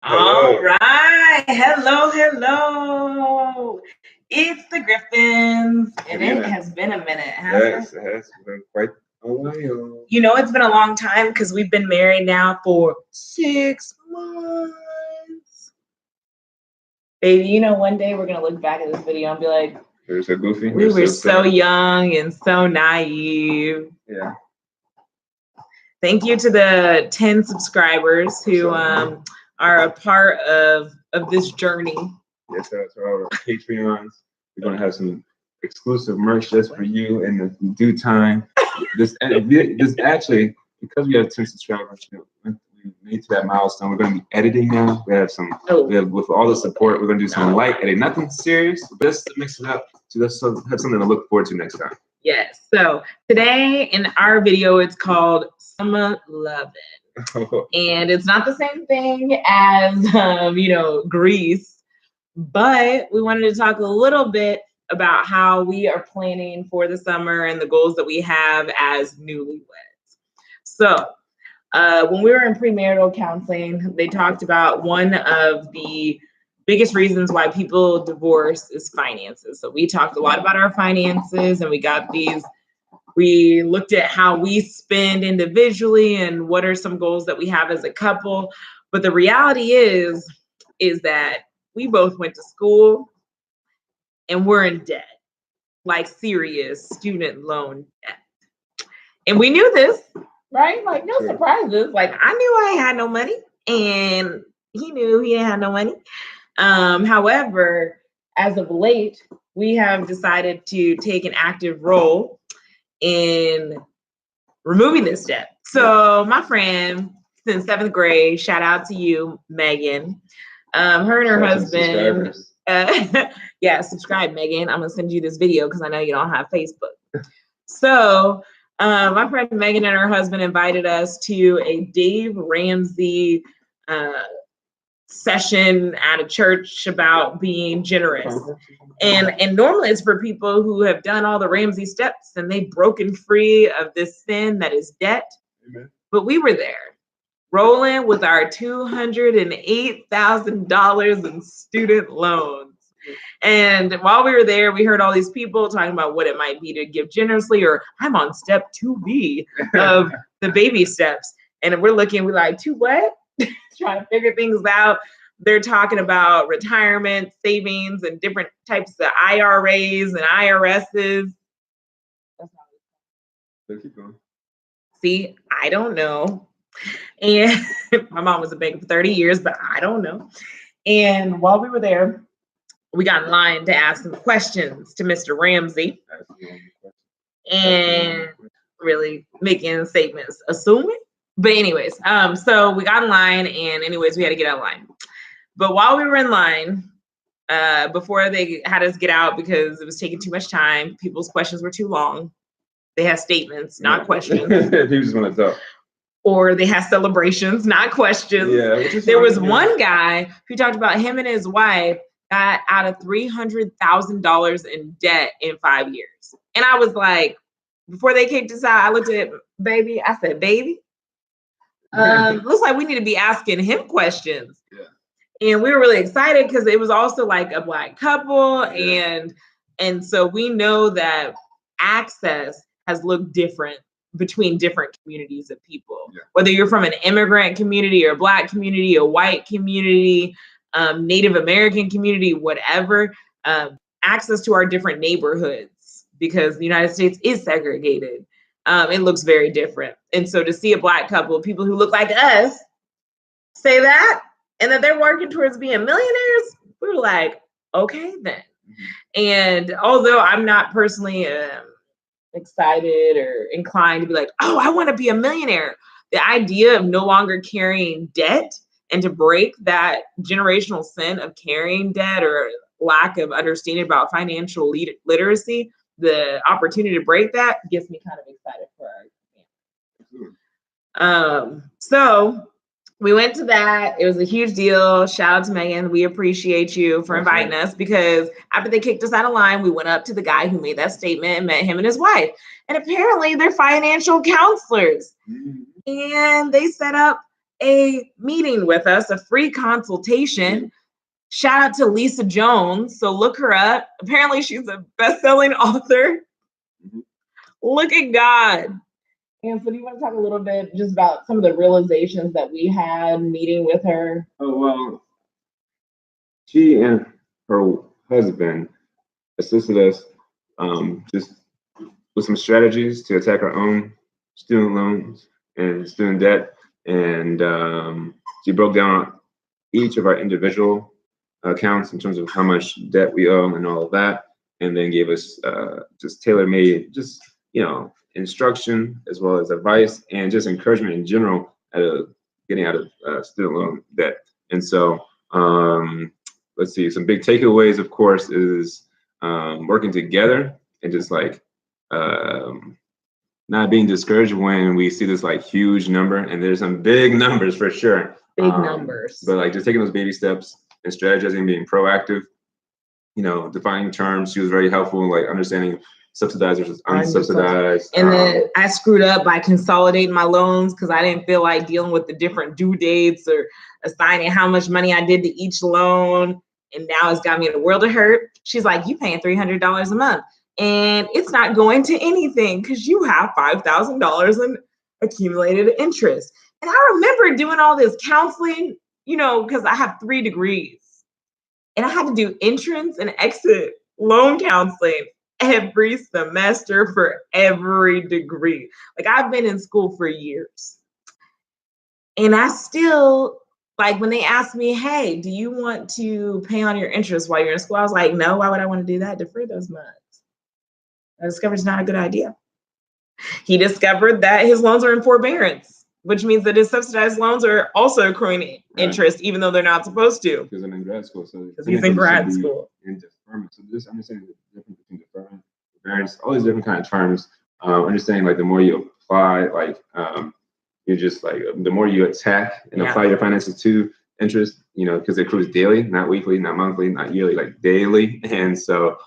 Hello. All right. Hello. It's the Griffins, and it has been a minute, hasn't it has been quite a while. You know, it's been a long time because we've been married now for 6 months. Baby, you know, one day we're going to look back at this video and be like, It was so goofy. we were so young and so naive. Yeah. Thank you to the 10 subscribers who are a part of this journey. Yes, that's all our Patreons. We're going to have some exclusive merch just for you in the due time. This actually, because we have 10 subscribers, we made to that milestone. We're going to be editing now. We have with all the support, we're going to do some light editing, nothing serious, but just to mix it up to just have something to look forward to next time. Yes. So today in our video, it's called Summer Lovin'. And it's not the same thing as, Greece, but we wanted to talk a little bit about how we are planning for the summer and the goals that we have as newlyweds. So when we were in premarital counseling, they talked about one of the biggest reasons why people divorce is finances. So we talked a lot about our finances, and we looked at how we spend individually and what are some goals that we have as a couple. But the reality is that we both went to school and we're in debt, like serious student loan debt. And we knew this, right? Like no surprises. Like I knew I had no money and he knew he didn't have no money. However, as of late, we have decided to take an active role in removing this debt. So my friend since 7th grade, shout out to you, Megan. Her and her husband. Subscribe, Megan. I'm gonna send you this video because I know you don't have Facebook. So my friend Megan and her husband invited us to a Dave Ramsey session at a church about being generous. And normally it's for people who have done all the Ramsey steps and they've broken free of this sin that is debt. Amen. But we were there rolling with our $208,000 in student loans. And while we were there, we heard all these people talking about what it might be to give generously, or I'm on step 2B of the baby steps. And we're like, to what? Trying to figure things out. They're talking about retirement savings and different types of IRAs and IRSs. Keep going. See, I don't know. And my mom was a banker for 30 years, but I don't know. And while we were there, we got in line to ask some questions to Mr. Ramsey. And really making statements, assuming. But anyways, so we got in line and anyways, we had to get out of line. But while we were in line, before they had us get out because it was taking too much time, people's questions were too long. They had statements, not questions. He just want to talk. Or they had celebrations, not questions. Yeah, there was one guy who talked about him and his wife got out of $300,000 in debt in 5 years. And I was like, before they kicked us out, I looked at baby. I said, baby, looks like we need to be asking him questions. Yeah. And we were really excited because it was also like a Black couple. Yeah. And so we know that access has looked different between different communities of people, whether you're from an immigrant community or a Black community, a white community, Native American community, whatever, access to our different neighborhoods, because the United States is segregated. It looks very different. And so to see a Black couple, people who look like us, say that, and that they're working towards being millionaires, we were like, okay, then. And although I'm not personally excited or inclined to be like, oh, I want to be a millionaire, the idea of no longer carrying debt and to break that generational sin of carrying debt or lack of understanding about financial literacy, the opportunity to break that gets me kind of excited for our family. So we went to that. It was a huge deal. Shout out to Megan. We appreciate you for inviting us, because after they kicked us out of line, we went up to the guy who made that statement and met him and his wife. And apparently they're financial counselors. And they set up a meeting with us, a free consultation. Shout out to Lisa Jones. So look her up. Apparently she's a best-selling author. Look at God. And so do you want to talk a little bit just about some of the realizations that we had meeting with her? Oh, well, she and her husband assisted us just with some strategies to attack our own student loans and student debt. And she broke down each of our individual accounts in terms of how much debt we owe and all of that, and then gave us just tailor-made, just, instruction as well as advice and just encouragement in general getting out of student loan debt. And so let's see, some big takeaways, of course, is working together and just not being discouraged when we see this huge number, and there's some big numbers for sure. Big numbers. But just taking those baby steps and strategizing, being proactive, defining terms. She was very helpful in understanding subsidized versus unsubsidized. And then I screwed up by consolidating my loans because I didn't feel like dealing with the different due dates or assigning how much money I did to each loan. And now it's got me in a world of hurt. She's like, you paying $300 a month. And it's not going to anything because you have $5,000 in accumulated interest. And I remember doing all this counseling, because I have 3 degrees. And I had to do entrance and exit loan counseling every semester for every degree. I've been in school for years. And I still, when they asked me, hey, do you want to pay on your interest while you're in school? I was like, no, why would I want to do that? Defer those months. I discovered it's not a good idea. He discovered that his loans are in forbearance, which means that his subsidized loans are also accruing interest, even though they're not supposed to. Because I'm in grad school. Because he's in grad school. In deferment. So just understanding the difference between deferment, forbearance, all these different kind of terms. Understanding the more you apply, you're just the more you attack and apply your finances to interest, because it accrues daily, not weekly, not monthly, not yearly, daily. And so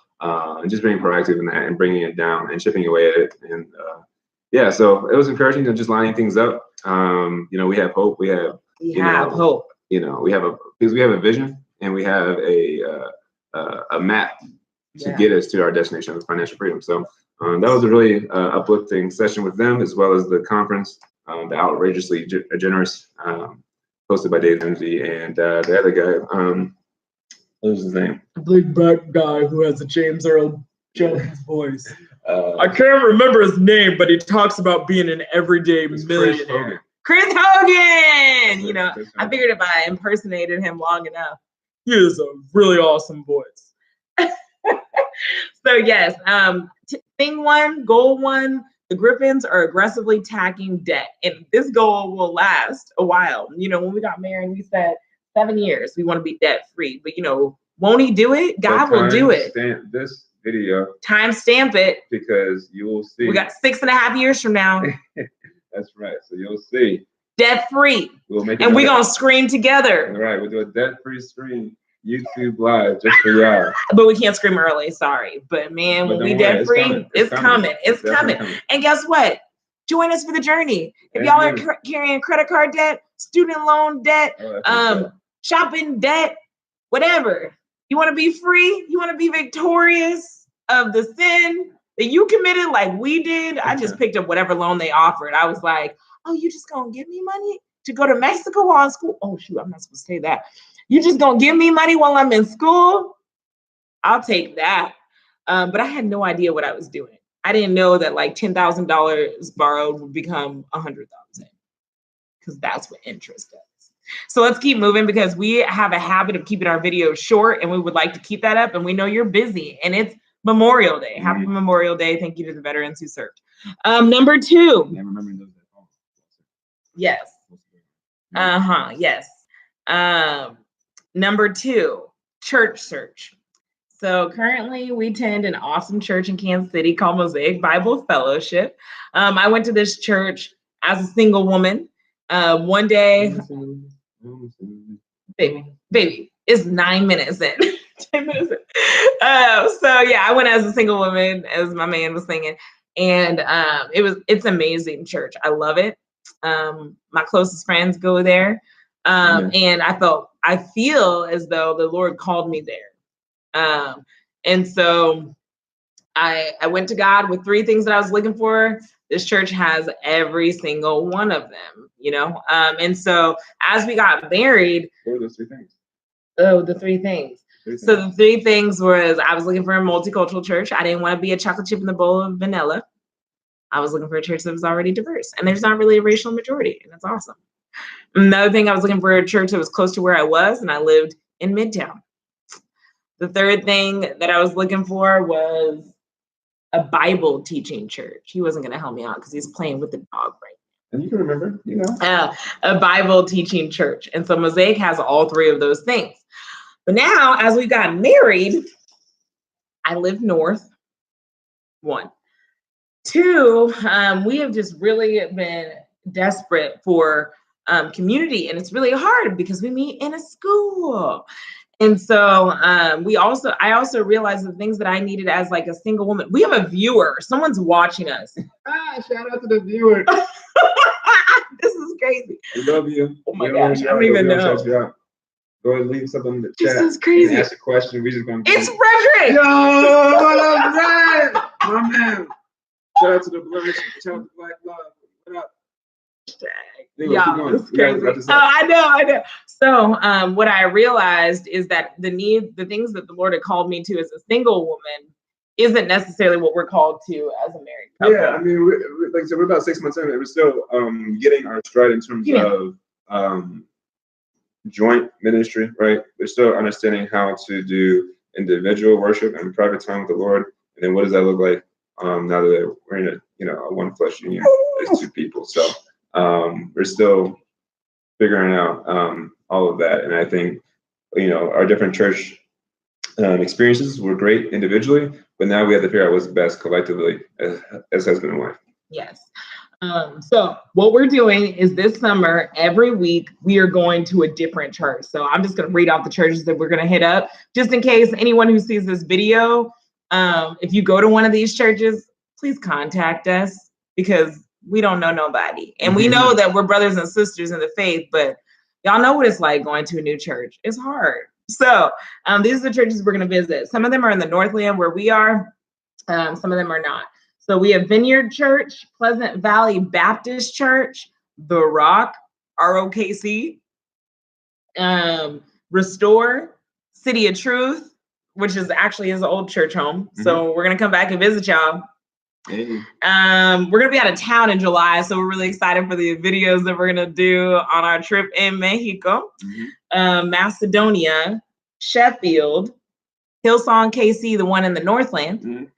just being proactive in that and bringing it down and chipping away at it. And so it was encouraging to just lining things up. We have hope. We have hope. Because we have a vision and we have a map to get us to our destination of financial freedom. So that was a really uplifting session with them, as well as the conference, the outrageously generous, hosted by Dave Ramsey and the other guy. What was his name? The big black guy who has a James Earl Jones voice. I can't remember his name, but he talks about being an everyday millionaire. Chris Hogan! I figured if I impersonated him long enough. He has a really awesome voice. So yes, goal one, the Griffins are aggressively tackling debt. And this goal will last a while. When we got married, we said 7 years, we want to be debt free. But won't he do it? God will do it. This video. Timestamp it. Because you will see. We got 6.5 years from now. That's right. So you'll see. Debt free. We'll make and we're going to scream together. All right. We'll do a debt free stream. YouTube live just for y'all. But we can't scream early. Sorry. But man, when we debt free, it's coming. It's coming. And guess what? Join us for the journey. If y'all are carrying credit card debt, student loan debt, shopping debt, whatever. You want to be free? You want to be victorious of the sin that you committed like we did? I just picked up whatever loan they offered. I was like, oh, you just going to give me money to go to Mexico while in school? Oh, shoot, I'm not supposed to say that. You just going to give me money while I'm in school? I'll take that. But I had no idea what I was doing. I didn't know that $10,000 borrowed would become $100,000 because that's what interest does. So let's keep moving because we have a habit of keeping our videos short and we would like to keep that up. And we know you're busy and it's Memorial Day. Happy Memorial Day. Thank you to the veterans who served. Number 2. Yes. Yes. Number 2, church search. So currently we attend an awesome church in Kansas City called Mosaic Bible Fellowship. I went to this church as a single woman. One day, baby, it's 9 minutes in, 10 minutes in. So yeah, I went as a single woman, as my man was singing, and it's amazing church. I love it. My closest friends go there. And I feel as though the Lord called me there. And so I went to God with 3 things that I was looking for. This church has every single one of them, you know? And so as we got married, what were those 3 things? Oh, the 3 things. So the 3 things was I was looking for a multicultural church. I didn't want to be a chocolate chip in the bowl of vanilla. I was looking for a church that was already diverse, and there's not really a racial majority, and that's awesome. Another thing, I was looking for a church that was close to where I was, and I lived in Midtown. The 3rd thing that I was looking for was a Bible teaching church. He wasn't going to help me out because he's playing with the dog right now. And you can remember, you know. A Bible teaching church. And so Mosaic has all 3 of those things. But now, as we got married, I live north. 1. 2, we have just really been desperate for community, and it's really hard because we meet in a school. And so I also realized the things that I needed as like a single woman. We have a viewer. Someone's watching us. Shout out to the viewer. This is crazy. We love you. Oh my gosh, I don't even know. Go ahead and leave something in the chat. This is crazy. Ask a question. We just gonna. It's Frederick. Yo, what up, Fred? My man. Shout out to the Bloods. Shout out to Black Love. What up? Yeah, it's crazy. I know. So what I realized is that the things that the Lord had called me to as a single woman isn't necessarily what we're called to as a married couple. Yeah, I mean, like I said, we're about 6 months in. We're still getting our stride in terms of joint ministry, right? We're still understanding how to do individual worship and private time with the Lord. And then what does that look like now that we're in a one flesh union as 2 people? So we're still figuring out all of that. And I think, our different church experiences were great individually, but now we have to figure out what's best collectively as husband and wife. Yes. So what we're doing is this summer, every week, we are going to a different church. So I'm just going to read off the churches that we're going to hit up, just in case anyone who sees this video, if you go to one of these churches, please contact us, because we don't know nobody. And we know that we're brothers and sisters in the faith, but y'all know what it's like going to a new church. It's hard. So these are the churches we're going to visit. Some of them are in the Northland where we are. Some of them are not. So we have Vineyard Church, Pleasant Valley Baptist Church, The Rock, ROKC, Restore, City of Truth, which is actually his old church home. So we're going to come back and visit y'all. Hey. We're going to be out of town in July, so we're really excited for the videos that we're going to do on our trip in Mexico. Macedonia, Sheffield, Hillsong KC, the one in the Northland.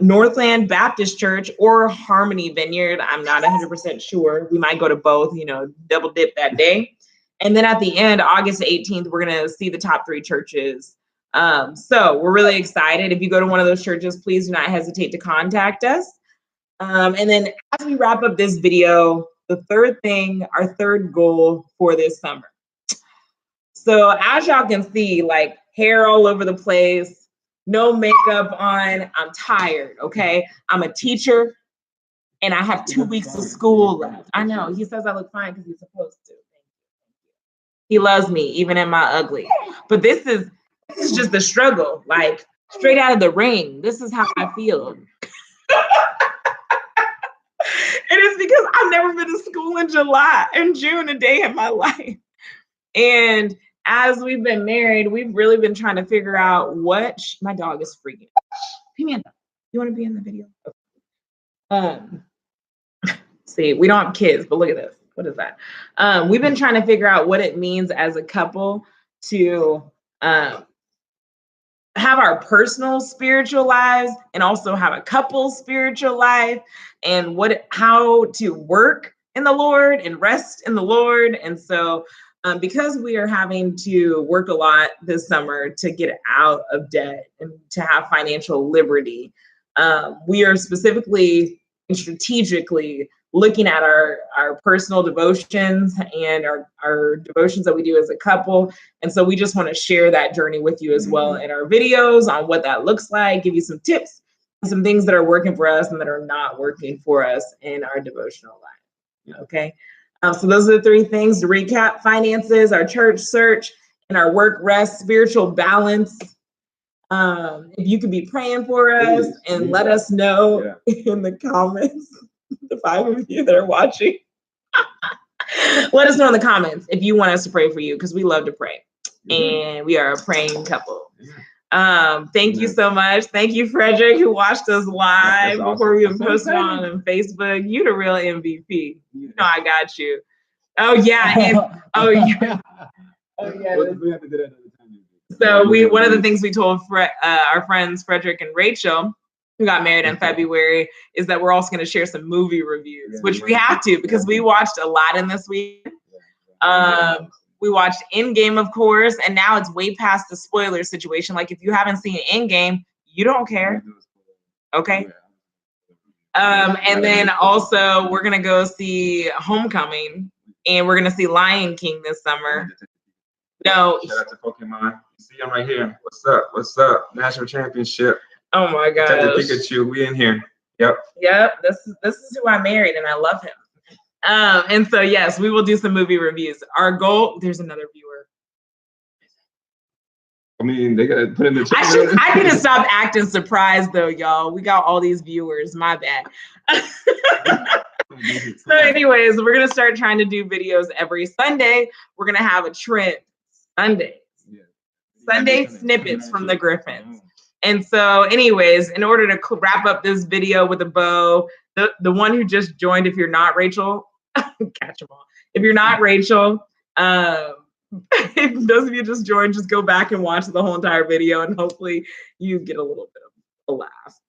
Northland Baptist Church or Harmony Vineyard. I'm not 100% sure. We might go to both, double dip that day. And then at the end, August 18th, we're going to see the top 3 churches. So we're really excited. If you go to one of those churches, please do not hesitate to contact us. And then as we wrap up this video, the 3rd thing, our 3rd goal for this summer. So as y'all can see, like hair all over the place, no makeup on. I'm tired, okay? I'm a teacher, and I have 2 weeks of school left. I know. He says I look fine because he's supposed to. He loves me, even in my ugly. But this is just the struggle, like straight out of the ring. This is how I feel. And it's because I've never been to school in June, a day in my life. And as we've been married, we've really been trying to figure out my dog is freaking. Pimienta, you want to be in the video? Okay. See, we don't have kids, but look at this. What is that? We've been trying to figure out what it means as a couple to have our personal spiritual lives and also have a couple spiritual life, and how to work in the Lord and rest in the Lord. And so because we are having to work a lot this summer to get out of debt and to have financial liberty, we are specifically and strategically looking at our personal devotions and our devotions that we do as a couple. And so we just want to share that journey with you as well in our videos on what that looks like, give you some tips, some things that are working for us and that are not working for us in our devotional life. Okay. So those are the three things to recap: finances, our church search, and our work rest, spiritual balance. If you could be praying for us and let us know in the comments, the 5 of you that are watching, let us know in the comments if you want us to pray for you, because we love to pray. And we are a praying couple. Thank you so much. Thank you, Frederick, who watched us live before we even posted on Facebook. You the real MVP. You know I got you. Oh yeah. Oh yeah. Oh yeah. We have to do that another time. So one of the things we told our friends Frederick and Rachel, who got married in February, is that we're also going to share some movie reviews, which we have to, because we watched a lot in this week. We watched Endgame, of course, and now it's way past the spoiler situation. Like, if you haven't seen Endgame, you don't care. Okay. And then also we're gonna go see Homecoming, and we're gonna see Lion King this summer. No. Shout out to Pokemon. You see him right here. What's up? What's up? National Championship. Oh my gosh. Pikachu. We in here. Yep. This is who I married, and I love him. And so yes, we will do some movie reviews. Our goal. There's another viewer. I mean, they gotta put in the chat. I need to stop acting surprised though, y'all. We got all these viewers. My bad. So anyways, we're gonna start trying to do videos every Sunday. We're gonna have a trend Sundays. Sunday snippets from the Griffins. And so anyways, in order to wrap up this video with a bow, the one who just joined, if you're not Rachel, catch them all. If you're not Rachel, if those of you just joined, just go back and watch the whole entire video, and hopefully you get a little bit of a laugh.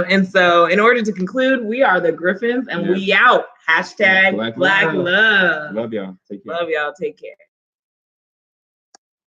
And so in order to conclude, we are the Griffins, and we out. #Black love. Love y'all. Take care. Love y'all. Take care.